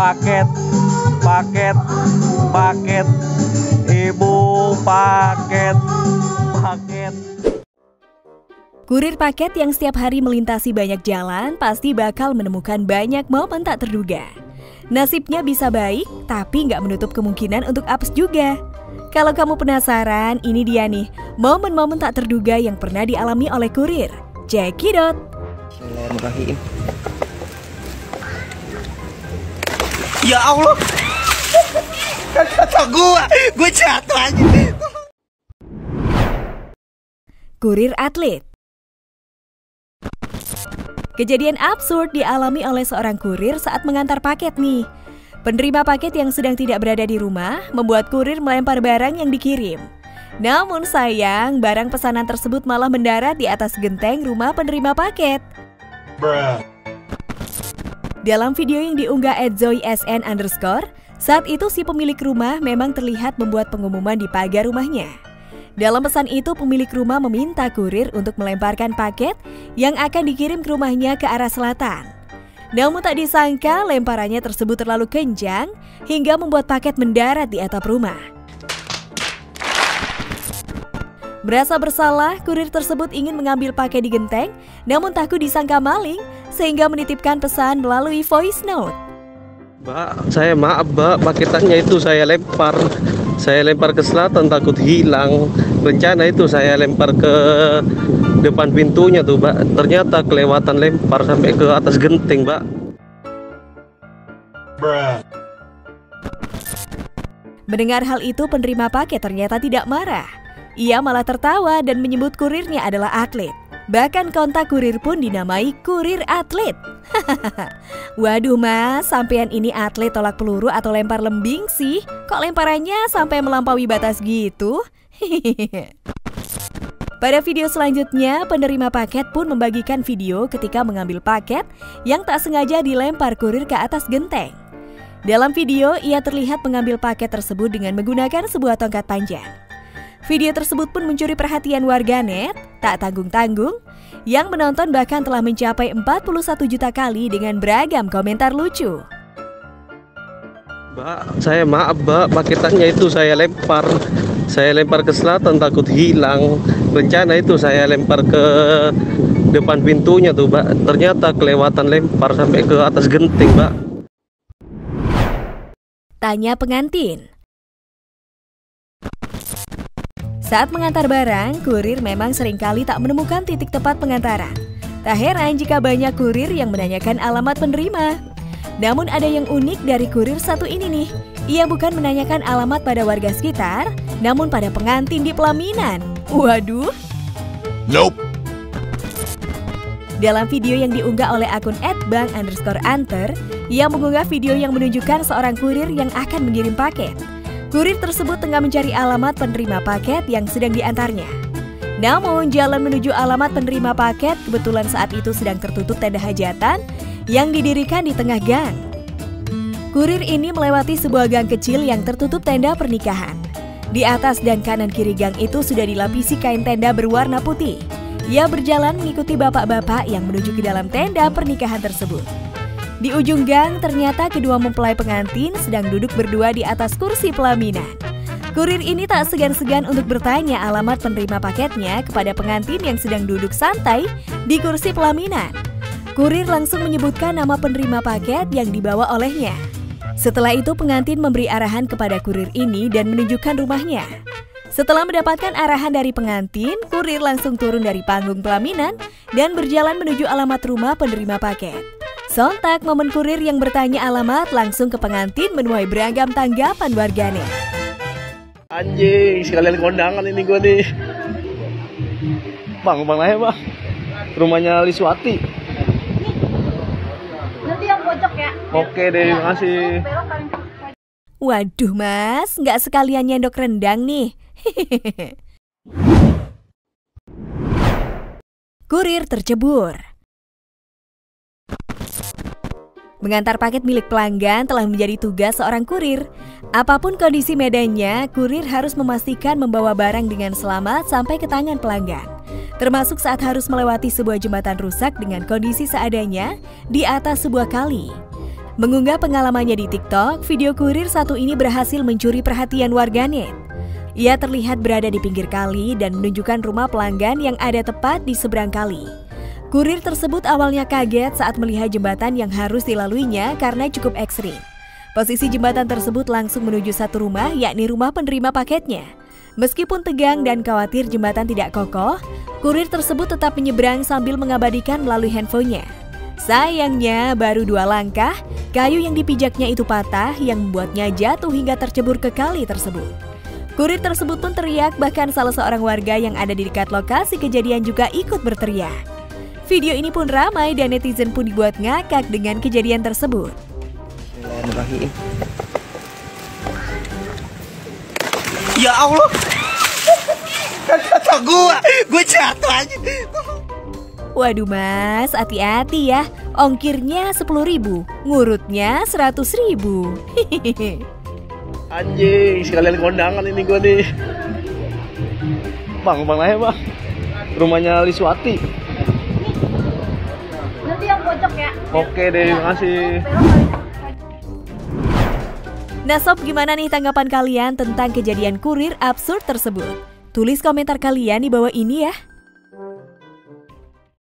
paket, paket, paket, ibu paket, paket. Kurir paket yang setiap hari melintasi banyak jalan pasti bakal menemukan banyak momen tak terduga. Nasibnya bisa baik, tapi nggak menutup kemungkinan untuk apes juga. Kalau kamu penasaran, ini dia nih, momen-momen tak terduga yang pernah dialami oleh kurir. Check it out! Bismillahirrahmanirrahim. Ya Allah! Kata gue jatuh aja. Kurir atlet. Kejadian absurd dialami oleh seorang kurir saat mengantar paket nih. Penerima paket yang sedang tidak berada di rumah membuat kurir melempar barang yang dikirim. Namun sayang, barang pesanan tersebut malah mendarat di atas genteng rumah penerima paket. Dalam video yang diunggah @zoysn_, saat itu si pemilik rumah memang terlihat membuat pengumuman di pagar rumahnya. Dalam pesan itu, pemilik rumah meminta kurir untuk melemparkan paket yang akan dikirim ke rumahnya ke arah selatan. Namun tak disangka, lemparannya tersebut terlalu kencang hingga membuat paket mendarat di atap rumah. Merasa bersalah, kurir tersebut ingin mengambil paket di genteng, namun takut disangka maling sehingga menitipkan pesan melalui voice note. Mbak, saya maaf mbak, paketannya itu saya lempar ke selatan takut hilang. Rencana itu saya lempar ke depan pintunya tuh mbak, ternyata kelewatan lempar sampai ke atas genteng mbak. Mendengar hal itu, penerima paket ternyata tidak marah. Ia malah tertawa dan menyebut kurirnya adalah atlet. Bahkan kontak kurir pun dinamai kurir atlet. Waduh mas, sampean ini atlet tolak peluru atau lempar lembing sih? Kok lemparannya sampai melampaui batas gitu? Pada video selanjutnya, penerima paket pun membagikan video ketika mengambil paket yang tak sengaja dilempar kurir ke atas genteng. Dalam video, ia terlihat mengambil paket tersebut dengan menggunakan sebuah tongkat panjang. Video tersebut pun mencuri perhatian warganet, tak tanggung-tanggung, yang menonton bahkan telah mencapai 41 juta kali dengan beragam komentar lucu. Mbak, saya maaf mbak, paketannya itu saya lempar ke selatan takut hilang. Rencana itu saya lempar ke depan pintunya tuh mbak, ternyata kelewatan lempar sampai ke atas genteng mbak. Tanya pengantin. Saat mengantar barang, kurir memang seringkali tak menemukan titik tepat pengantaran. Tak heran jika banyak kurir yang menanyakan alamat penerima. Namun ada yang unik dari kurir satu ini nih. Ia bukan menanyakan alamat pada warga sekitar, namun pada pengantin di pelaminan. Waduh. Nope. Dalam video yang diunggah oleh akun @bang_anter, ia mengunggah video yang menunjukkan seorang kurir yang akan mengirim paket. Kurir tersebut tengah mencari alamat penerima paket yang sedang diantarnya. Namun jalan menuju alamat penerima paket kebetulan saat itu sedang tertutup tenda hajatan yang didirikan di tengah gang. Kurir ini melewati sebuah gang kecil yang tertutup tenda pernikahan. Di atas dan kanan kiri gang itu sudah dilapisi kain tenda berwarna putih. Ia berjalan mengikuti bapak-bapak yang menuju ke dalam tenda pernikahan tersebut. Di ujung gang, ternyata kedua mempelai pengantin sedang duduk berdua di atas kursi pelaminan. Kurir ini tak segan-segan untuk bertanya alamat penerima paketnya kepada pengantin yang sedang duduk santai di kursi pelaminan. Kurir langsung menyebutkan nama penerima paket yang dibawa olehnya. Setelah itu, pengantin memberi arahan kepada kurir ini dan menunjukkan rumahnya. Setelah mendapatkan arahan dari pengantin, kurir langsung turun dari panggung pelaminan dan berjalan menuju alamat rumah penerima paket. Sontak, momen kurir yang bertanya alamat langsung ke pengantin menuai beragam tanggapan warganet. Anjing, sekalian kondangan ini gue nih. Bang lah ya bang. Rumahnya Liswati. Nanti yang pojok ya. Oke deh, terima kasih. Waduh mas, nggak sekalian nyendok rendang nih. Kurir tercebur. Mengantar paket milik pelanggan telah menjadi tugas seorang kurir. Apapun kondisi medannya, kurir harus memastikan membawa barang dengan selamat sampai ke tangan pelanggan. Termasuk saat harus melewati sebuah jembatan rusak dengan kondisi seadanya di atas sebuah kali. Mengunggah pengalamannya di TikTok, video kurir satu ini berhasil mencuri perhatian warganet. Ia terlihat berada di pinggir kali dan menunjukkan rumah pelanggan yang ada tepat di seberang kali. Kurir tersebut awalnya kaget saat melihat jembatan yang harus dilaluinya karena cukup ekstrim. Posisi jembatan tersebut langsung menuju satu rumah, yakni rumah penerima paketnya. Meskipun tegang dan khawatir jembatan tidak kokoh, kurir tersebut tetap menyeberang sambil mengabadikan melalui handphonenya. Sayangnya, baru 2 langkah, kayu yang dipijaknya itu patah yang membuatnya jatuh hingga tercebur ke kali tersebut. Kurir tersebut pun teriak, bahkan salah seorang warga yang ada di dekat lokasi kejadian juga ikut berteriak. Video ini pun ramai dan netizen pun dibuat ngakak dengan kejadian tersebut. Bismillahirrahmanirrahim. Ya Allah. Kata gue jatuh aja. Waduh mas, hati-hati ya. Ongkirnya 10.000, ngurutnya 100.000. Anjing, sekalian kondangan ini gue nih. Bang lah ya bang. Rumahnya Liswati. Nanti yang pojok ya. Oke deh, terima kasih. Nah sob, gimana nih tanggapan kalian tentang kejadian kurir absurd tersebut? Tulis komentar kalian di bawah ini ya.